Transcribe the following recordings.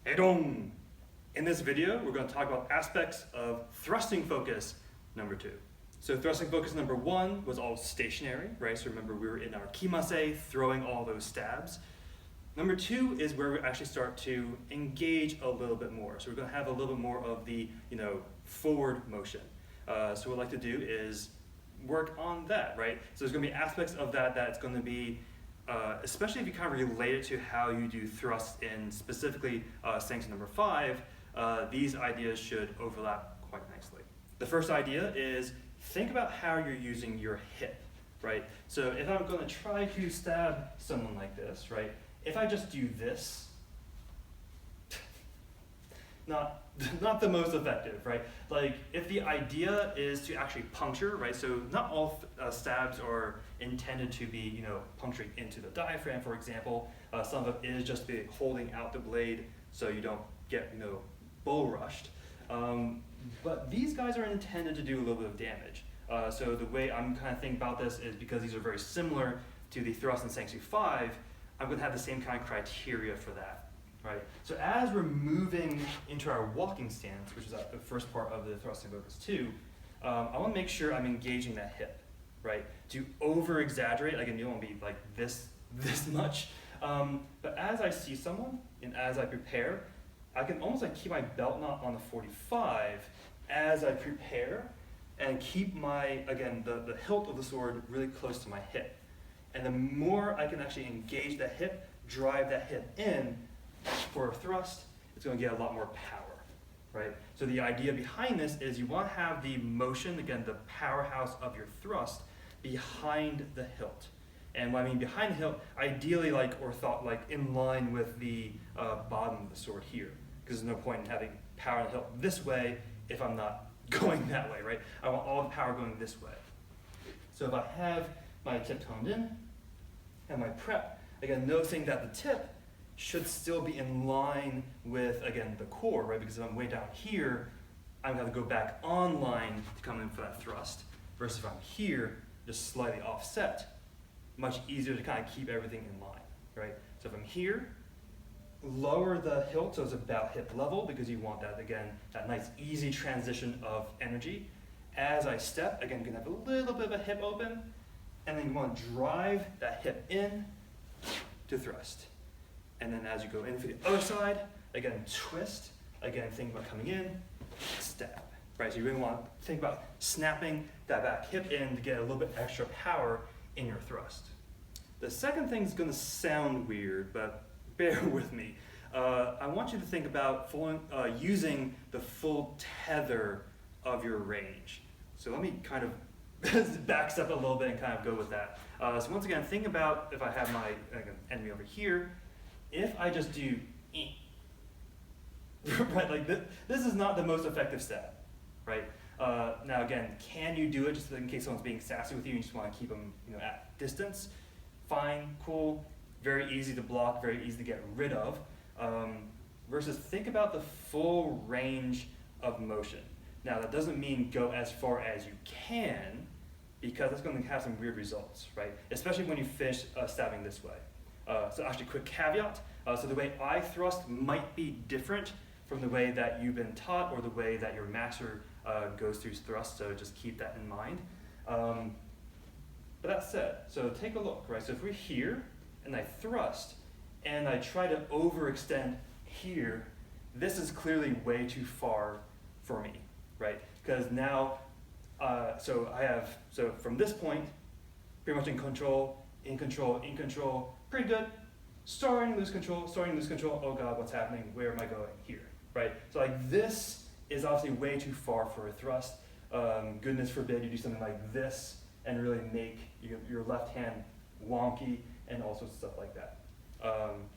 Haidong! In this video, we're going to talk about aspects of thrusting focus number 2. So thrusting focus number 1 was all stationary, right? So remember we were in our kimase, throwing all those stabs. Number 2 is where we actually start to engage a little bit more. So we're going to have a little bit more of the, forward motion. So what I'd like to do is work on that, right? So there's going to be aspects of that that's going to be, especially if you kind of relate it to how you do thrust in specifically sanction number 5, these ideas should overlap quite nicely. The first idea is think about how you're using your hip, right? So if I'm going to try to stab someone like this, right? If I just do this, not the most effective, right? Like if the idea is to actually puncture, right? So not all stabs are intended to be, puncturing into the diaphragm, for example. Some of it is just be holding out the blade so you don't get, bull rushed. But these guys are intended to do a little bit of damage. So the way I'm kind of thinking about this is because these are very similar to the thrust in Sanction 5, I'm going to have the same kind of criteria for that. Right. So as we're moving into our walking stance, which is the first part of the thrusting focus 2, I want to make sure I'm engaging that hip, right? To over exaggerate, again, you don't want to be like this much. But as I see someone and as I prepare, I can almost like keep my belt knot on the 45 as I prepare and keep my, again, the hilt of the sword really close to my hip. And the more I can actually engage that hip, drive that hip in, for a thrust, it's going to get a lot more power, right? So the idea behind this is you want to have the motion, again, the powerhouse of your thrust behind the hilt. And what I mean behind the hilt, ideally in line with the bottom of the sword here, because there's no point in having power in the hilt this way if I'm not going that way, right? I want all the power going this way. So if I have my tip toned in and my prep, again, noticing that the tip should still be in line with, again, the core, right? Because if I'm way down here, I'm going to go back on line to come in for that thrust. Versus if I'm here, just slightly offset, much easier to kind of keep everything in line, right? So if I'm here, lower the hilt so it's about hip level because you want that, again, that nice easy transition of energy. As I step, again, you can have a little bit of a hip open, and then you want to drive that hip in to thrust. And then as you go in for the other side, again, twist. Again, think about coming in, stab. Right, so you really want to think about snapping that back hip in to get a little bit extra power in your thrust. The second thing is going to sound weird, but bear with me. I want you to think about using the full tether of your range. So let me kind of back step a little bit and kind of go with that. So once again, think about if I have my enemy over here. If I just do, right, like this is not the most effective stab, right? Now again, can you do it just in case someone's being sassy with you and you just want to keep them, at distance? Fine, cool, very easy to block, very easy to get rid of. Versus think about the full range of motion. Now that doesn't mean go as far as you can, because that's going to have some weird results, right? Especially when you finish stabbing this way. So actually, quick caveat, so the way I thrust might be different from the way that you've been taught or the way that your master goes through thrust, so just keep that in mind. But that said, so take a look, right? So if we're here, and I thrust, and I try to overextend here, this is clearly way too far for me, right? Because now, so from this point, pretty much in control, pretty good. Starting to lose control, oh God, what's happening? Where am I going? Here, right? So like this is obviously way too far for a thrust. Goodness forbid you do something like this and really make your left hand wonky and all sorts of stuff like that.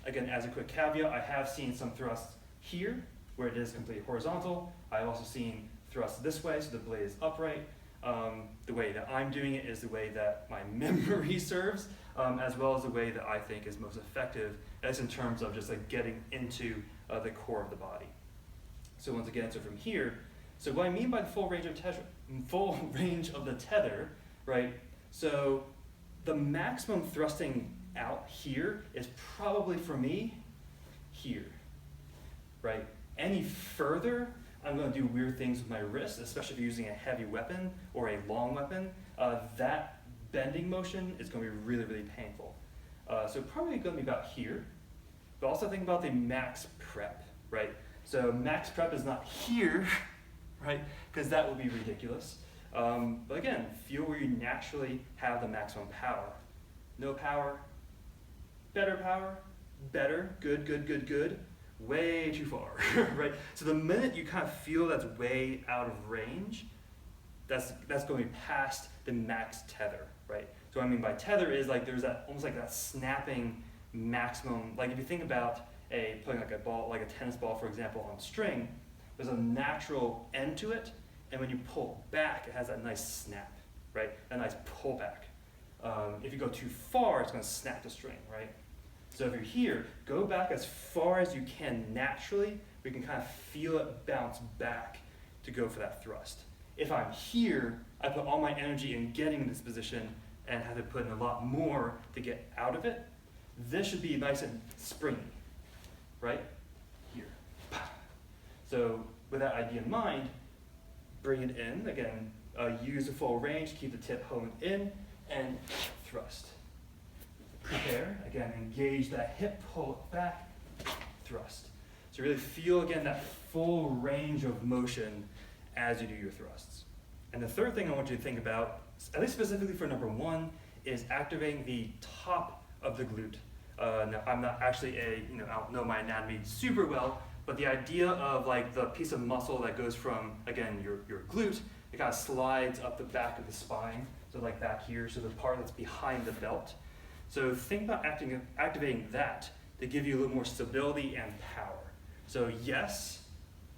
Again, as a quick caveat, I have seen some thrusts here where it is completely horizontal. I've also seen thrusts this way, so the blade is upright. The way that I'm doing it is the way that my memory serves, as well as the way that I think is most effective, as in terms of just like getting into the core of the body. So once again, so from here, so what I mean by the full range of the tether, right? So the maximum thrusting out here is probably for me here. right? Any further, I'm going to do weird things with my wrist, especially if you're using a heavy weapon or a long weapon. That bending motion is going to be really, really painful. So probably going to be about here. But also think about the max prep, right? So max prep is not here, right? Because that would be ridiculous. But again, feel where you naturally have the maximum power. No power, better, good, good, good, good, way too far, right? So the minute you kind of feel that's way out of range, that's going to be past the max tether, right? So what I mean by tether is like there's that almost like that snapping maximum. Like if you think about putting like a ball, like a tennis ball, for example, on string, there's a natural end to it, and when you pull back, it has that nice snap, right? A nice pullback. If you go too far, it's going to snap the string, right? So if you're here, go back as far as you can naturally. We can kind of feel it bounce back to go for that thrust. If I'm here, I put all my energy in getting this position and have to put in a lot more to get out of it. This should be nice and springy, right? Here. So with that idea in mind, bring it in. Again, use the full range, keep the tip honed in, and thrust. Prepare, again, engage that hip, pull it back, thrust. So really feel, again, that full range of motion as you do your thrusts. And the third thing I want you to think about, at least specifically for number one, is activating the top of the glute. Now, I'm not actually I don't know my anatomy super well, but the idea of like the piece of muscle that goes from, again, your glute, it kind of slides up the back of the spine, so like that here, so the part that's behind the belt. So think about activating that to give you a little more stability and power. So yes,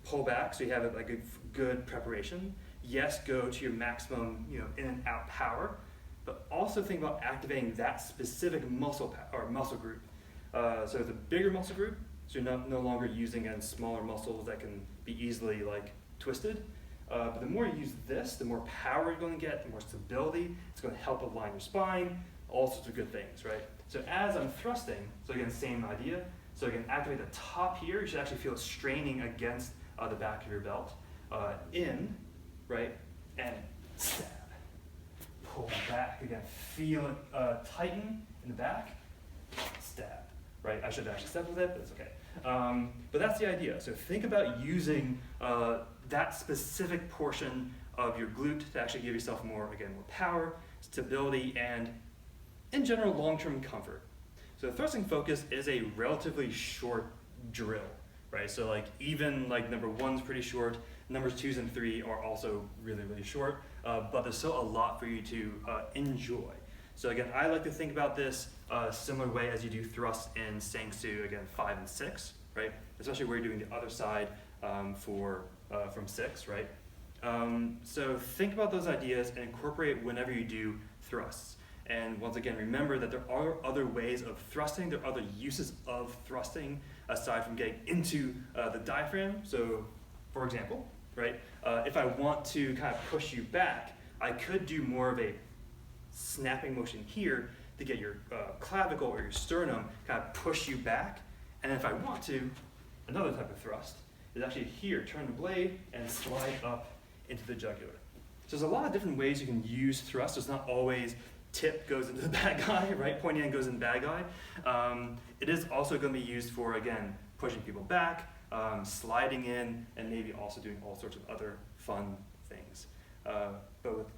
pull back so you have like a good preparation. Yes, go to your maximum in and out power, but also think about activating that specific muscle group. So it's a bigger muscle group, so you're no longer using smaller muscles that can be easily like twisted. But the more you use this, the more power you're going to get, the more stability. It's going to help align your spine, all sorts of good things, right? So as I'm thrusting, so again, same idea. So again, activate the top here. You should actually feel it straining against the back of your belt. In, right, and stab. Pull back, again, feel it tighten in the back, stab, right? I should actually step with it, but it's okay. But that's the idea. So think about using that specific portion of your glute to actually give yourself more power, stability, and in general, long-term comfort. So the thrusting focus is a relatively short drill, right? So like even like number one's pretty short, numbers 2 and 3 are also really, really short, but there's still a lot for you to enjoy. So again, I like to think about this similar way as you do thrusts in Sangsu, again, 5 and 6, right? Especially where you're doing the other side from 6, right? So think about those ideas and incorporate whenever you do thrusts. And once again, remember that there are other ways of thrusting, there are other uses of thrusting aside from getting into the diaphragm. So for example, right, if I want to kind of push you back, I could do more of a snapping motion here to get your clavicle or your sternum kind of push you back. And if I want to, another type of thrust is actually here, turn the blade and slide up into the jugular. So there's a lot of different ways you can use thrust. It's not always tip goes into the bad guy, right? Pointy end goes in the bad guy. It is also going to be used for, again, pushing people back, sliding in, and maybe also doing all sorts of other fun things. But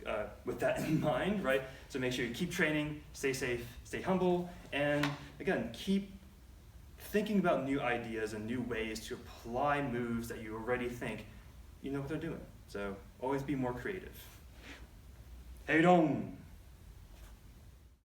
with that in mind, right? So make sure you keep training, stay safe, stay humble, and again, keep thinking about new ideas and new ways to apply moves that you already think you know what they're doing. So always be more creative. Haidong!